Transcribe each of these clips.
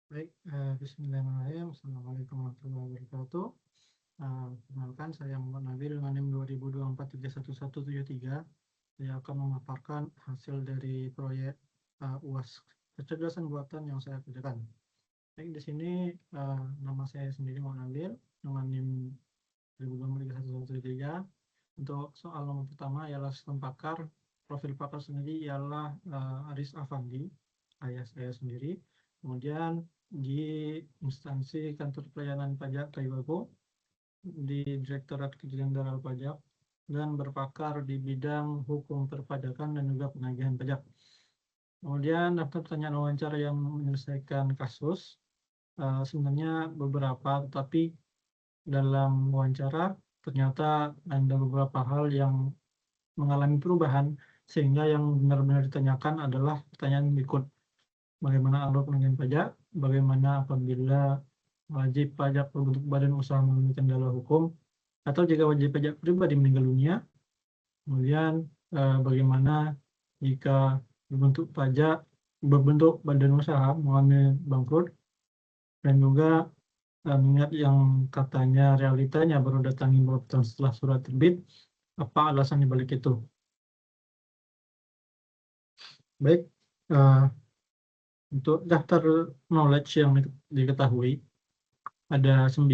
Baik, bismillahirrahmanirrahim. Assalamualaikum warahmatullahi wabarakatuh. Perkenalkan, saya Muhammad Nabil dengan NIM 2024311173. Saya akan memaparkan hasil dari proyek UAS kecerdasan buatan yang saya kerjakan. Baik, di sini nama saya sendiri Muhammad Nabil dengan NIM 2024311173. Untuk soal nomor pertama ialah sistem pakar. Profil pakar sendiri ialah Aris Afandi, ayah saya sendiri. Kemudian di instansi kantor pelayanan pajak Taibago di Direktorat Jenderal Pajak dan berpakar di bidang hukum perpajakan dan juga penagihan pajak. Kemudian daftar pertanyaan wawancara yang menyelesaikan kasus sebenarnya beberapa, tetapi dalam wawancara ternyata ada beberapa hal yang mengalami perubahan sehingga yang benar-benar ditanyakan adalah pertanyaan berikut. Bagaimana alur penagihan pajak, bagaimana apabila wajib pajak berbentuk badan usaha memenuhi kendala hukum, atau jika wajib pajak pribadi meninggal dunia, kemudian bagaimana jika berbentuk badan usaha mengalami bangkrut, dan juga mengingat yang katanya realitanya baru datangi beberapa tahun setelah surat terbit, apa alasan dibalik itu? Baik, untuk daftar knowledge yang diketahui, ada 9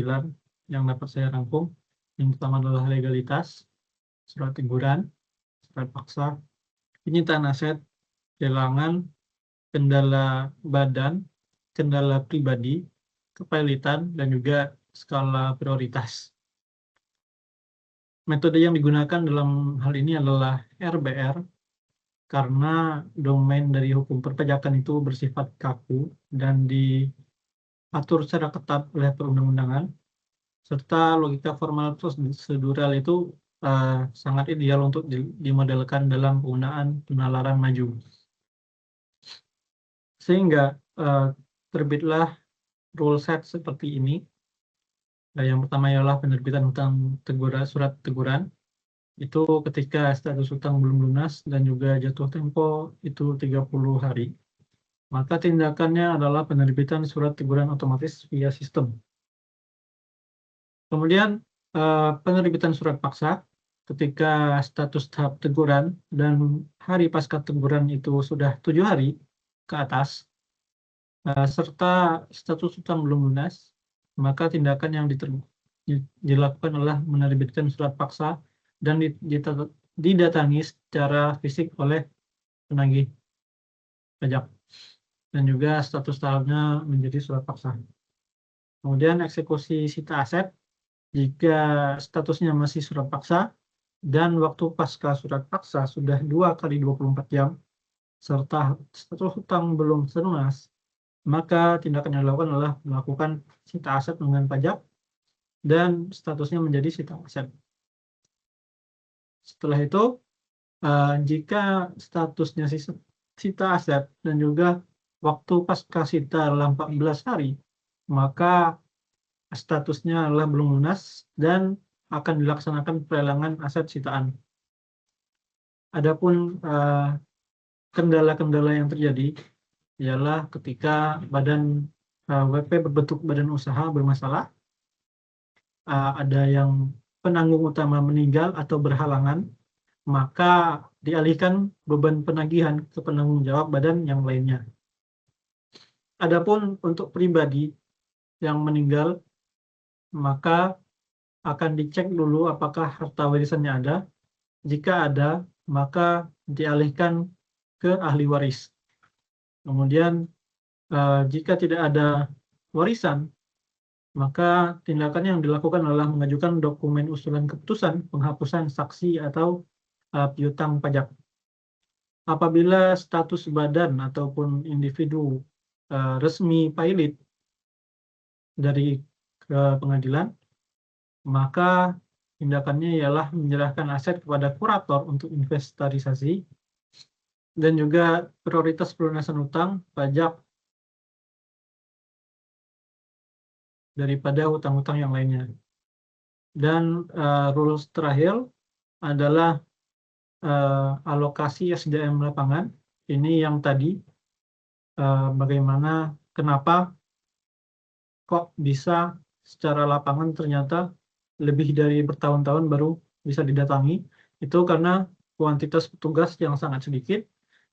yang dapat saya rangkum. Yang pertama adalah legalitas, surat teguran, surat paksa, penyitaan aset, kehilangan, kendala badan, kendala pribadi, kepilitan, dan juga skala prioritas. Metode yang digunakan dalam hal ini adalah RBR, karena domain dari hukum perpajakan itu bersifat kaku dan diatur secara ketat oleh perundang-undangan, serta logika formal prosedural itu sangat ideal untuk dimodelkan dalam penggunaan penalaran maju. Sehingga terbitlah rule set seperti ini. Yang pertama ialah penerbitan surat teguran. Itu ketika status hutang belum lunas dan juga jatuh tempo itu 30 hari. Maka tindakannya adalah penerbitan surat teguran otomatis via sistem. Kemudian penerbitan surat paksa ketika status tahap teguran dan hari pasca teguran itu sudah 7 hari ke atas, serta status hutang belum lunas, maka tindakan yang dilakukan adalah menerbitkan surat paksa dan didatangi secara fisik oleh penagih pajak, dan juga status tahapnya menjadi surat paksa. Kemudian eksekusi sita aset jika statusnya masih surat paksa dan waktu pasca surat paksa sudah 2 kali 24 jam serta status hutang belum lunas, maka tindakan yang dilakukan adalah melakukan sita aset dengan pajak dan statusnya menjadi sita aset. Setelah itu, jika statusnya sita aset dan juga waktu pasca sita adalah 14 hari, maka statusnya adalah belum lunas dan akan dilaksanakan pelelangan aset sitaan. Adapun kendala-kendala yang terjadi ialah ketika badan WP berbentuk badan usaha bermasalah, ada yang penanggung utama meninggal atau berhalangan, maka dialihkan beban penagihan ke penanggung jawab badan yang lainnya. Adapun untuk pribadi yang meninggal, maka akan dicek dulu apakah harta warisannya ada. Jika ada, maka dialihkan ke ahli waris. Kemudian jika tidak ada warisan, maka tindakan yang dilakukan adalah mengajukan dokumen usulan keputusan penghapusan saksi atau piutang pajak. Apabila status badan ataupun individu resmi pilot dari pengadilan, maka tindakannya ialah menyerahkan aset kepada kurator untuk inventarisasi dan juga prioritas pelunasan utang pajak daripada hutang-hutang yang lainnya. Dan rules terakhir adalah alokasi SDM lapangan. Ini yang tadi bagaimana, kenapa kok bisa secara lapangan ternyata lebih dari bertahun-tahun baru bisa didatangi. Itu karena kuantitas petugas yang sangat sedikit,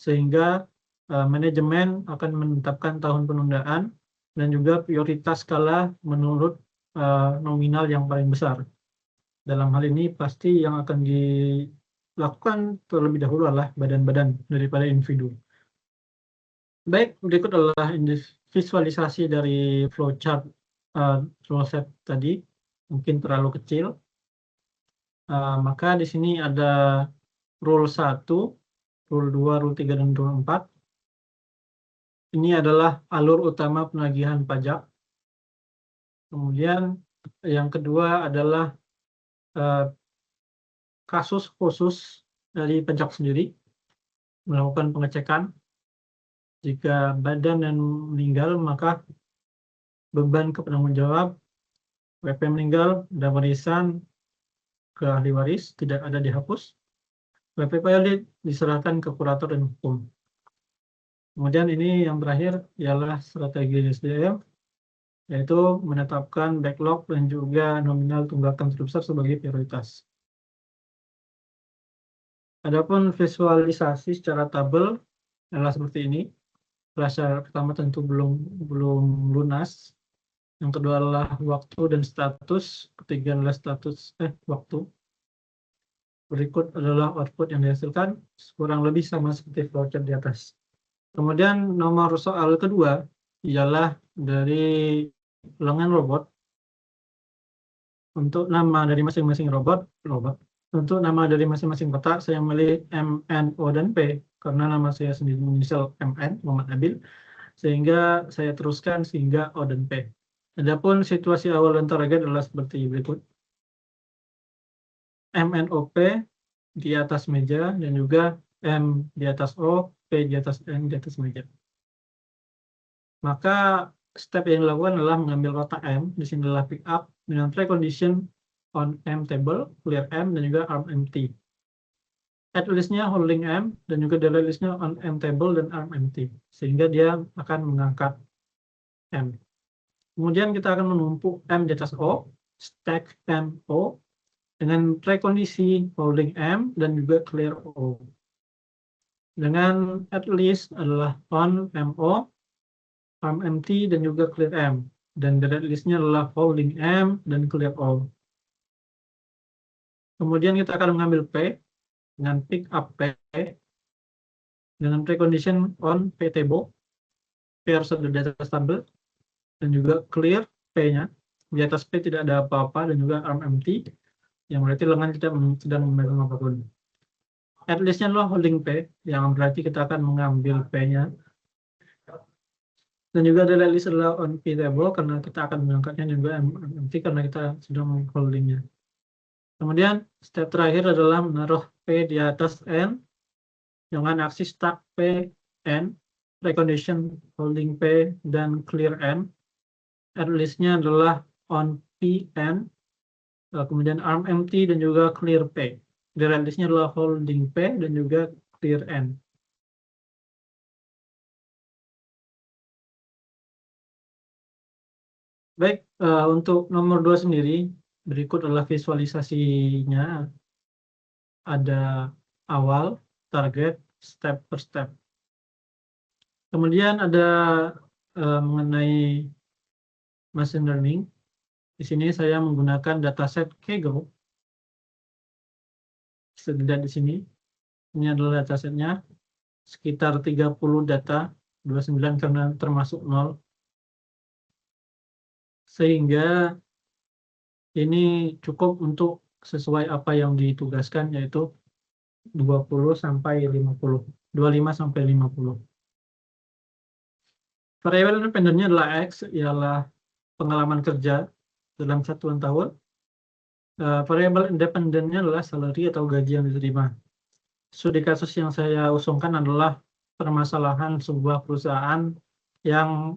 sehingga manajemen akan menetapkan tahun penundaan dan juga prioritas skala menurut nominal yang paling besar. Dalam hal ini pasti yang akan dilakukan terlebih dahulu adalah badan-badan daripada individu. Baik, berikut adalah visualisasi dari flowchart rule set tadi, mungkin terlalu kecil. Maka di sini ada rule 1, rule 2, rule 3, dan rule 4. Ini adalah alur utama penagihan pajak. Kemudian yang kedua adalah kasus khusus dari pajak sendiri, melakukan pengecekan. Jika badan yang meninggal, maka beban ke penanggung jawab, WP meninggal, dan warisan ke ahli waris tidak ada dihapus. WP valid diserahkan ke kurator dan hukum. Kemudian ini yang terakhir ialah strategi SDM, yaitu menetapkan backlog dan juga nominal tunggakan terbesar sebagai prioritas. Adapun visualisasi secara tabel adalah seperti ini. Syarat pertama tentu belum lunas. Yang kedua adalah waktu dan status. Ketiga adalah status waktu. Berikut adalah output yang dihasilkan, kurang lebih sama seperti flowchart di atas. Kemudian nomor soal kedua ialah dari lengan robot. Untuk nama dari masing-masing robot. Untuk nama dari masing-masing kotak, saya memilih M, N, O, dan P, karena nama saya sendiri inisial MN, Muhammad Nabil, sehingga saya teruskan sehingga O dan P. Adapun situasi awal dan target adalah seperti berikut. MNOP di atas meja, dan juga M di atas O, P di atas N di atas meja. Maka step yang dilakukan adalah mengambil kotak M, di sini adalah pick up, dengan precondition on M table, clear M, dan juga arm empty. Add list-nya holding M, dan juga delete list-nya on M table dan arm empty, sehingga dia akan mengangkat M. Kemudian kita akan menumpuk M di atas O, stack M O, dengan prekondisi holding M dan juga clear O. Dengan add list adalah on MO, arm empty, dan juga clear M. Dan delete list-nya adalah holding M dan clear O. Kemudian kita akan mengambil P dengan pick up P dengan precondition on P table, P harus ada di atas tabel, dan juga clear P-nya. Di atas P tidak ada apa-apa, dan juga arm empty, yang berarti lengan tidak sedang memegang apapun. Add list-nya adalah holding P, yang berarti kita akan mengambil P-nya. Dan juga delete list adalah on P table, karena kita akan mengangkatnya, dan juga empty karena kita sedang holdingnya. Kemudian step terakhir adalah menaruh P di atas N dengan aksi stack P, N, precondition holding P, dan clear N. Add list-nya adalah on P, N, kemudian arm empty, dan juga clear P. Delete list-nya adalah holding P, dan juga clear N. Baik, untuk nomor 2 sendiri, berikut adalah visualisasinya. Ada awal, target, step per step. Kemudian ada mengenai machine learning. Di sini saya menggunakan dataset Kaggle. Bisa dilihat di sini. Ini adalah datasetnya. Sekitar 30 data, 29 karena termasuk 0. Sehingga ini cukup untuk sesuai apa yang ditugaskan, yaitu 20 sampai 50. 25 sampai 50. Variabel independennya adalah X, ialah pengalaman kerja dalam satuan tahun. Variabel independennya adalah salary atau gaji yang diterima. Studi kasus yang saya usungkan adalah permasalahan sebuah perusahaan yang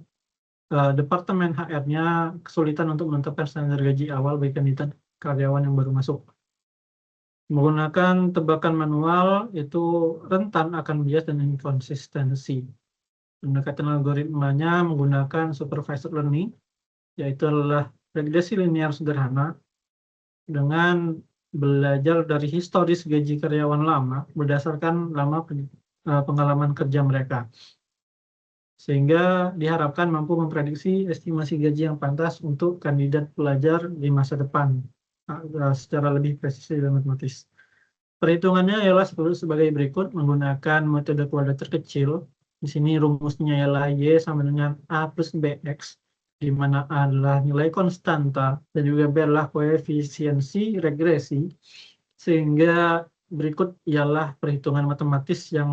departemen HR-nya kesulitan untuk menetapkan standar gaji awal bagi kandidat karyawan yang baru masuk. Menggunakan tebakan manual itu rentan akan bias dan inkonsistensi. Pendekatan algoritmanya menggunakan supervised learning, yaitu adalah regresi linear sederhana dengan belajar dari historis gaji karyawan lama berdasarkan pengalaman kerja mereka. Sehingga diharapkan mampu memprediksi estimasi gaji yang pantas untuk kandidat pelajar di masa depan secara lebih presisi dan matematis. Perhitungannya ialah sebagai berikut menggunakan metode kuadrat terkecil. Di sini rumusnya ialah Y sama dengan A plus BX, di mana A adalah nilai konstanta dan juga B adalah koefisiensi regresi. Sehingga berikut ialah perhitungan matematis yang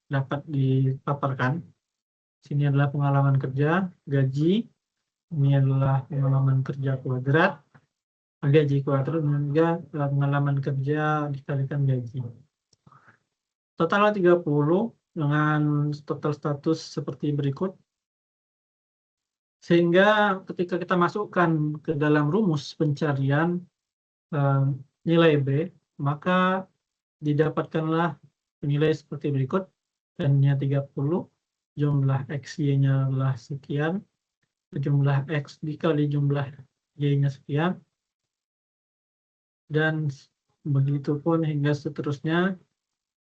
dapat dipaparkan. Sini adalah pengalaman kerja, gaji. Ini adalah pengalaman kerja kuadrat, gaji kuadrat, dan juga pengalaman kerja dikalikan gaji. Totalnya 30 dengan total status seperti berikut. Sehingga ketika kita masukkan ke dalam rumus pencarian nilai B, maka didapatkanlah nilai seperti berikut. N-nya 30, jumlah XY-nya adalah sekian, jumlah X dikali jumlah Y-nya sekian, dan begitu pun hingga seterusnya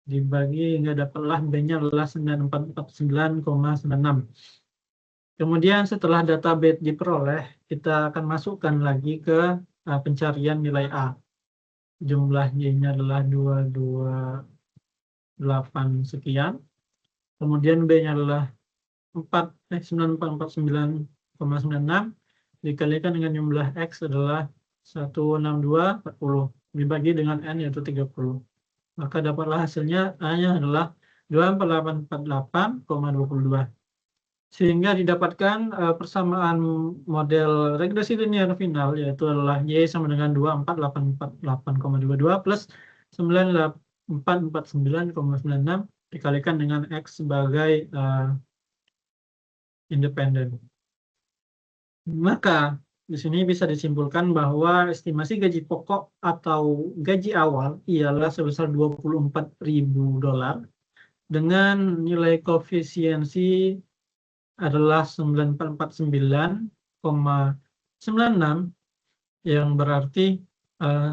dibagi hingga dapatlah B-nya adalah 9449,96. Kemudian setelah data B diperoleh, kita akan masukkan lagi ke pencarian nilai A. Jumlah Y-nya adalah 228 sekian. Kemudian B-nya adalah 9449,96 dikalikan dengan jumlah X adalah 16240 dibagi dengan N yaitu 30. Maka dapatlah hasilnya A-nya adalah 24848,22. Sehingga didapatkan persamaan model regresi linear final, yaitu adalah Y sama dengan 24848,22 plus 9449,96 dikalikan dengan X sebagai independen. Maka di sini bisa disimpulkan bahwa estimasi gaji pokok atau gaji awal ialah sebesar $24.000 dengan nilai koefisiensi adalah 9449,96 yang berarti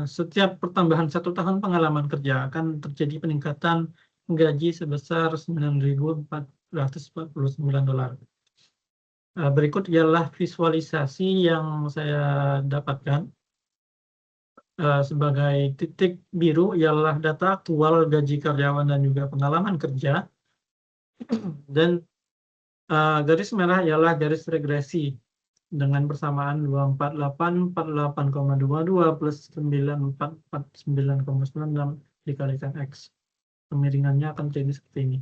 setiap pertambahan 1 tahun pengalaman kerja akan terjadi peningkatan gaji sebesar $9.449. Berikut ialah visualisasi yang saya dapatkan. Sebagai titik biru ialah data aktual gaji karyawan dan juga pengalaman kerja. Dan garis merah ialah garis regresi dengan persamaan 24848,22 plus 9449,96 dikalikan X. Kemiringannya akan jadi seperti ini.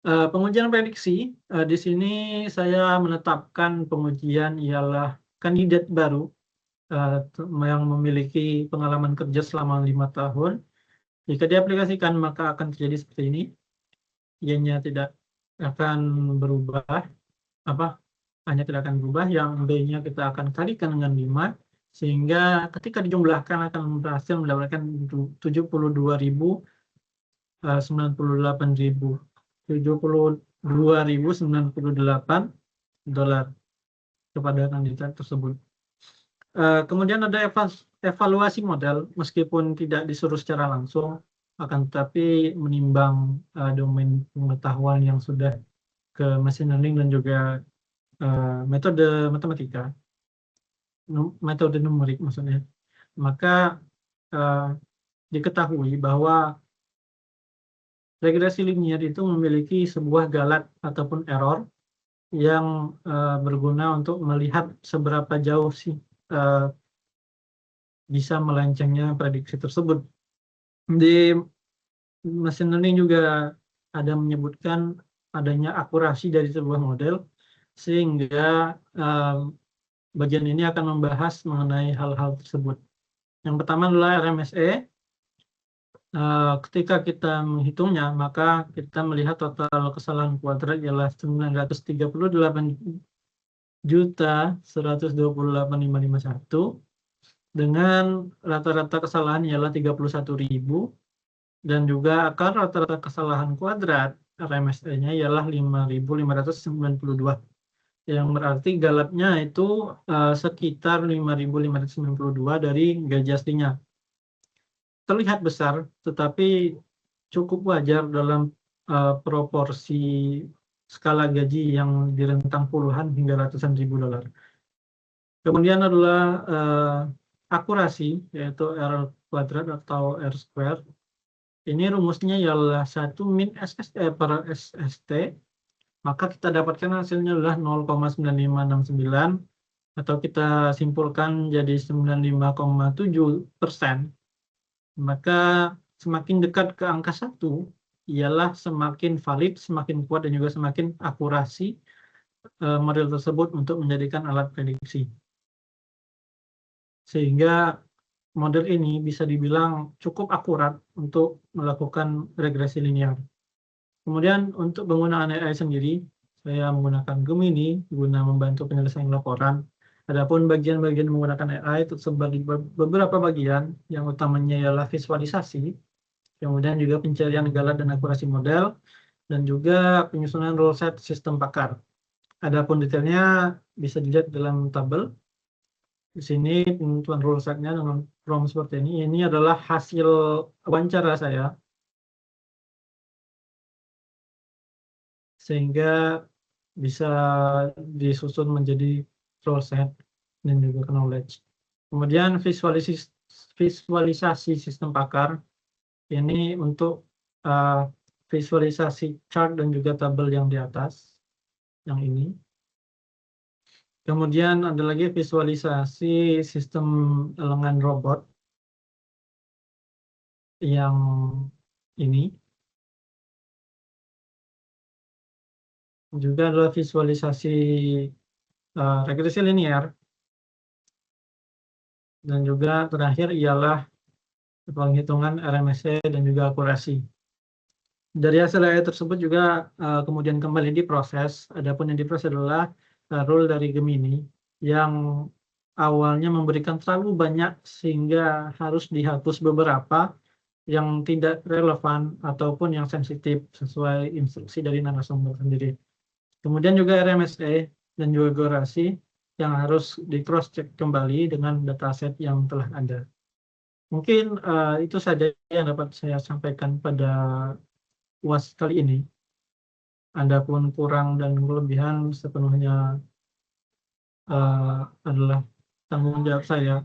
Pengujian prediksi, di sini saya menetapkan pengujian ialah kandidat baru yang memiliki pengalaman kerja selama 5 tahun. Jika diaplikasikan maka akan terjadi seperti ini. Y-nya tidak akan berubah, hanya tidak akan berubah, yang B-nya kita akan kalikan dengan 5, sehingga ketika dijumlahkan akan berhasil mendapatkan 72.098 dolar kepada kandidat tersebut. Kemudian ada evaluasi model, meskipun tidak disuruh secara langsung, akan tetapi menimbang domain pengetahuan yang sudah ke machine learning dan juga metode matematika, metode numerik maksudnya. Maka diketahui bahwa regresi linear itu memiliki sebuah galat ataupun error yang berguna untuk melihat seberapa jauh sih bisa melencengnya prediksi tersebut. Di machine learning juga ada menyebutkan adanya akurasi dari sebuah model, sehingga bagian ini akan membahas mengenai hal-hal tersebut. Yang pertama adalah RMSE. Ketika kita menghitungnya, maka kita melihat total kesalahan kuadrat ialah 938.128.551 dengan rata-rata kesalahan ialah 31.000 dan juga akar rata-rata kesalahan kuadrat RMSE-nya ialah 5.592. yang berarti galapnya itu sekitar 5.592 dari gaji aslinya. Terlihat besar, tetapi cukup wajar dalam proporsi skala gaji yang di rentang puluhan hingga ratusan ribu dolar. Kemudian adalah akurasi, yaitu R kuadrat atau R square. Ini rumusnya ialah 1 min SSE per SST, maka kita dapatkan hasilnya adalah 0,9569, atau kita simpulkan jadi 95,7%. Maka semakin dekat ke angka 1, ialah semakin valid, semakin kuat, dan juga semakin akurasi model tersebut untuk menjadikan alat prediksi. Sehingga model ini bisa dibilang cukup akurat untuk melakukan regresi linear. Kemudian untuk penggunaan AI sendiri, saya menggunakan Gemini guna membantu penyelesaian laporan. Adapun bagian-bagian menggunakan AI tersebar di beberapa bagian, yang utamanya ialah visualisasi, kemudian juga pencarian galat dan akurasi model, dan juga penyusunan rule set sistem pakar. Adapun detailnya bisa dilihat dalam tabel. Di sini penentuan rule set-nya dengan prompt seperti ini. Ini adalah hasil wawancara saya, sehingga bisa disusun menjadi rule set dan juga knowledge. Kemudian visualisasi sistem pakar, ini untuk visualisasi chart dan juga tabel yang di atas, yang ini. Kemudian ada lagi visualisasi sistem lengan robot, yang ini. Juga adalah visualisasi regresi linear. Dan juga terakhir ialah penghitungan RMSE dan juga akurasi. Dari hasil AI tersebut juga kemudian kembali diproses. Adapun yang diproses adalah rule dari Gemini yang awalnya memberikan terlalu banyak sehingga harus dihapus beberapa yang tidak relevan ataupun yang sensitif sesuai instruksi dari narasumber sendiri. Kemudian juga RMSE dan juga akurasi yang harus di cross check kembali dengan dataset yang telah ada. Mungkin itu saja yang dapat saya sampaikan pada UAS kali ini. Adapun kurang dan kelebihan sepenuhnya adalah tanggung jawab saya.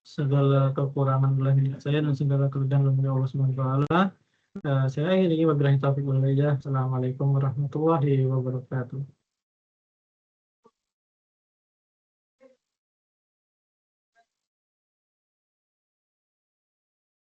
Segala kekurangan adalah milik saya dan segala kelebihan adalah milik Allah Subhanahu wa taala. Saya akhiri wabillahi taufiq wal hidayah. Assalamualaikum warahmatullahi wabarakatuh.